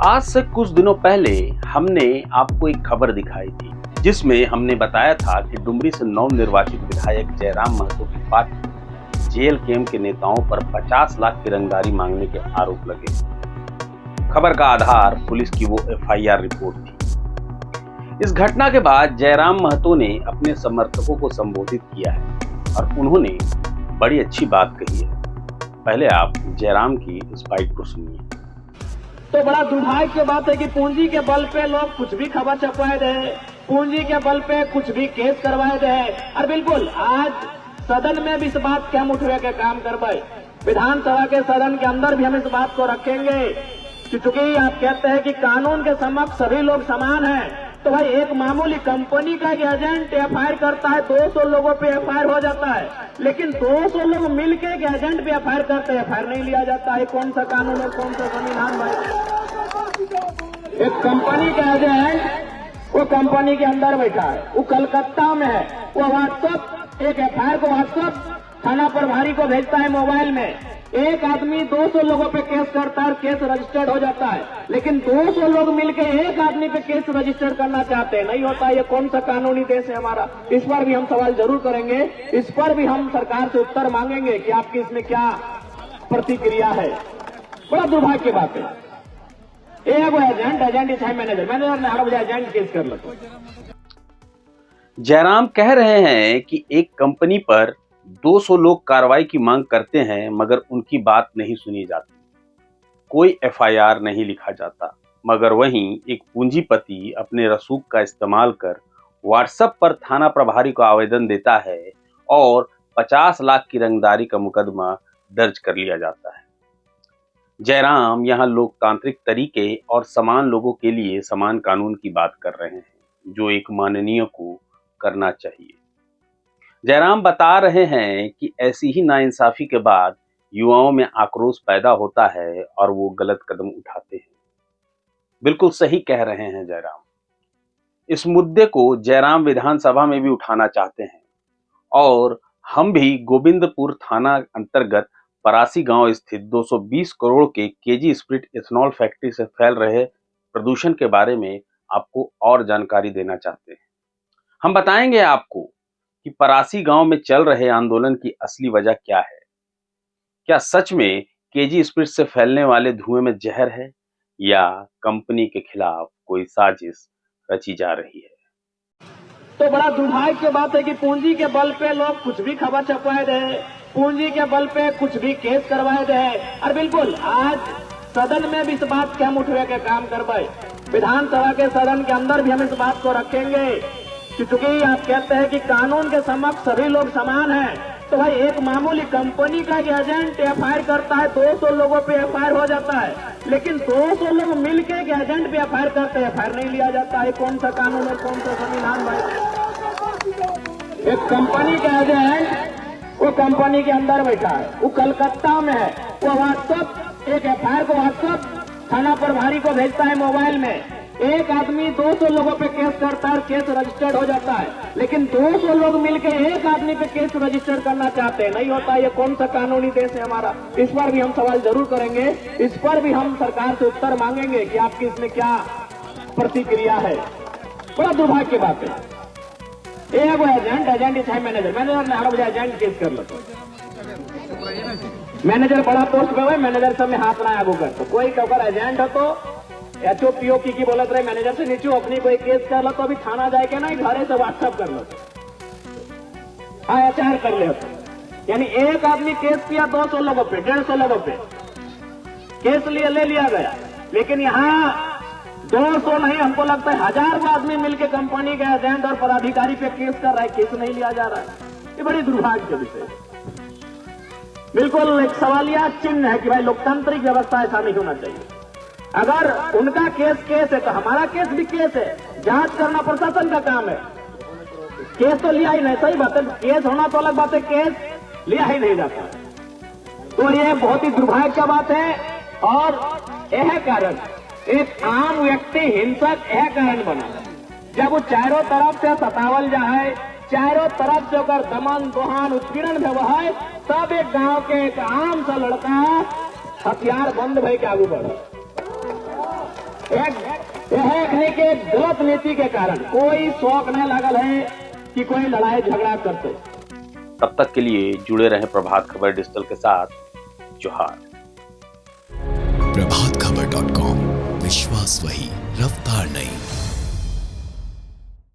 आज से कुछ दिनों पहले हमने आपको एक खबर दिखाई थी जिसमें हमने बताया था कि डुमरी से नवनिर्वाचित विधायक जयराम महतो की पार्टी जेएलकेएम के नेताओं पर 50 लाख की रंगदारी मांगने के आरोप लगे। खबर का आधार पुलिस की वो एफआईआर रिपोर्ट थी। इस घटना के बाद जयराम महतो ने अपने समर्थकों को संबोधित किया है और उन्होंने बड़ी अच्छी बात कही है। पहले आप जयराम की इस बाइट को सुनिए। तो बड़ा दुर्भाग्य की बात है कि पूंजी के बल पे लोग कुछ भी खबर छपवाए दे, पूंजी के बल पे कुछ भी केस करवाए दे। और बिल्कुल आज सदन में भी इस बात के हम उठवे के काम करवाए, विधानसभा के सदन के अंदर भी हम इस बात को रखेंगे कि चूंकि आप कहते हैं कि कानून के समक्ष सभी लोग समान हैं, तो भाई एक मामूली कंपनी का एजेंट एफआईआर करता है, 200 लोगों पे एफआईआर हो जाता है, लेकिन 200 लोग मिलके एक एजेंट पे एफआईआर करते हैं, एफआईआर नहीं लिया जाता है। कौन सा कानून है, कौन सा संविधान भाई? एक कंपनी का एजेंट वो कंपनी के अंदर बैठा है, वो कलकत्ता में है, वो व्हाट्सएप एक एफआईआर को व्हाट्सएप थाना प्रभारी को भेजता है मोबाइल में। एक आदमी 200 लोगों पे केस करता है, केस रजिस्टर्ड हो जाता है, लेकिन 200 लोग मिलकर एक आदमी पे केस रजिस्टर करना चाहते हैं, नहीं होता। ये कौन सा कानूनी देश है हमारा? इस पर भी हम सवाल जरूर करेंगे, इस पर भी हम सरकार से उत्तर मांगेंगे कि आपकी इसमें क्या प्रतिक्रिया है। बड़ा दुर्भाग्य की बात है। एजेंट है मैनेजर ने 8 बजे एजेंट केस कर लो। जयराम कह रहे हैं कि एक कंपनी पर 200 लोग कार्रवाई की मांग करते हैं मगर उनकी बात नहीं सुनी जाती, कोई एफआईआर नहीं लिखा जाता, मगर वहीं एक पूंजीपति अपने रसूख का इस्तेमाल कर व्हाट्सएप पर थाना प्रभारी को आवेदन देता है और 50 लाख की रंगदारी का मुकदमा दर्ज कर लिया जाता है। जयराम यहां लोकतांत्रिक तरीके और समान लोगों के लिए समान कानून की बात कर रहे हैं, जो एक माननीय को करना चाहिए। जयराम बता रहे हैं कि ऐसी ही नाइंसाफी के बाद युवाओं में आक्रोश पैदा होता है और वो गलत कदम उठाते हैं। बिल्कुल सही कह रहे हैं जयराम। इस मुद्दे को जयराम विधानसभा में भी उठाना चाहते हैं और हम भी गोविंदपुर थाना अंतर्गत परासी गांव स्थित 220 करोड़ के केजी स्प्रिट इथेनॉल फैक्ट्री से फैल रहे प्रदूषण के बारे में आपको और जानकारी देना चाहते हैं। हम बताएंगे आपको कि परासी गांव में चल रहे आंदोलन की असली वजह क्या है। क्या सच में केजी स्प्रिट से फैलने वाले धुएं में जहर है या कंपनी के खिलाफ कोई साजिश रची जा रही है? तो बड़ा दुर्भाग्य की बात है कि पूंजी के बल पे लोग कुछ भी खबर छपवाए दे, पूंजी के बल पे कुछ भी केस करवाए दे। और बिल्कुल आज सदन में भी इस बात के हम उठवे के काम करवाए, विधानसभा के सदन के अंदर भी हम इस बात को रखेंगे कि चूंकि आप कहते हैं कि कानून के समक्ष सभी लोग समान हैं, तो भाई एक मामूली कंपनी का एजेंट एफआईआर करता है, 200 लोगों पे एफआईआर हो जाता है, लेकिन 200 लोग मिलके एक एजेंट पे एफआईआर करते हैं, एफआईआर नहीं लिया जाता है। कौन सा कानून है, कौन सा संविधान भाई? एक कंपनी का एजेंट वो कंपनी के अंदर बैठा है, वो कलकत्ता में है, वो व्हाट्सएप एक एफआईआर को व्हाट्सएप थाना प्रभारी को भेजता है मोबाइल में। एक आदमी 200 लोगों पे केस करता है, केस रजिस्टर्ड हो जाता है, लेकिन 200 लोग मिलकर एक आदमी पे केस रजिस्टर करना चाहते हैं, नहीं होता। ये कौन सा कानूनी देश है हमारा? इस पर भी हम सवाल जरूर करेंगे, इस पर भी हम सरकार से उत्तर मांगेंगे कि आपकी इसमें क्या प्रतिक्रिया है। बड़ा दुर्भाग्य की बात है। एजेंट है मैनेजर ने 8 बजे एजेंट केस कर लो। मैनेजर बड़ा पोस्ट पे, मैनेजर सब में हाथ ना आगू कर, तो कोई अगर एजेंट हो तो एचओ पीओ की बोलत रहे मैनेजर से नीचे अपनी कोई केस कर लो तो अभी थाना जाए के ना घरे से व्हाट्सएप कर लो, एचआर कर ले। यानी एक आदमी केस किया 200 लोगों पे, 150 लोगों पे केस लिए ले लिया गया, लेकिन यहाँ 200 नहीं, हमको लगता है 1000 आदमी मिलकर कंपनी के एजेंट और पदाधिकारी पे केस कर रहा है, केस नहीं लिया जा रहा है। ये बड़ी दुर्भाग्य का विषय है। बिल्कुल एक सवालिया चिन्ह है कि भाई लोकतांत्रिक व्यवस्था ऐसा नहीं होना चाहिए। अगर उनका केस है तो हमारा केस भी केस है, जांच करना प्रशासन का काम है। केस तो लिया ही नहीं, सही बात है, केस होना तो अलग बात है, केस लिया ही नहीं जाता। तो ये बहुत ही दुर्भाग्य का बात है और यह कारण एक आम व्यक्ति हिंसक यह कारण बना, जब वो चारों तरफ से सतावल जाए, चारों तरफ से होकर दमन दोहन उत्पीड़न व्यवहार, तब एक गांव के एक आम सा लड़का हथियार बंद भय के आगू बढ़ा। देखने के गलत नीति के कारण कोई शौक नहीं लागल है कि कोई लड़ाई झगड़ा करते। तब तक के लिए जुड़े रहें प्रभात खबर डिजिटल के साथ। जोहार। प्रभातखबर.com, विश्वास वही, रफ्तार नहीं।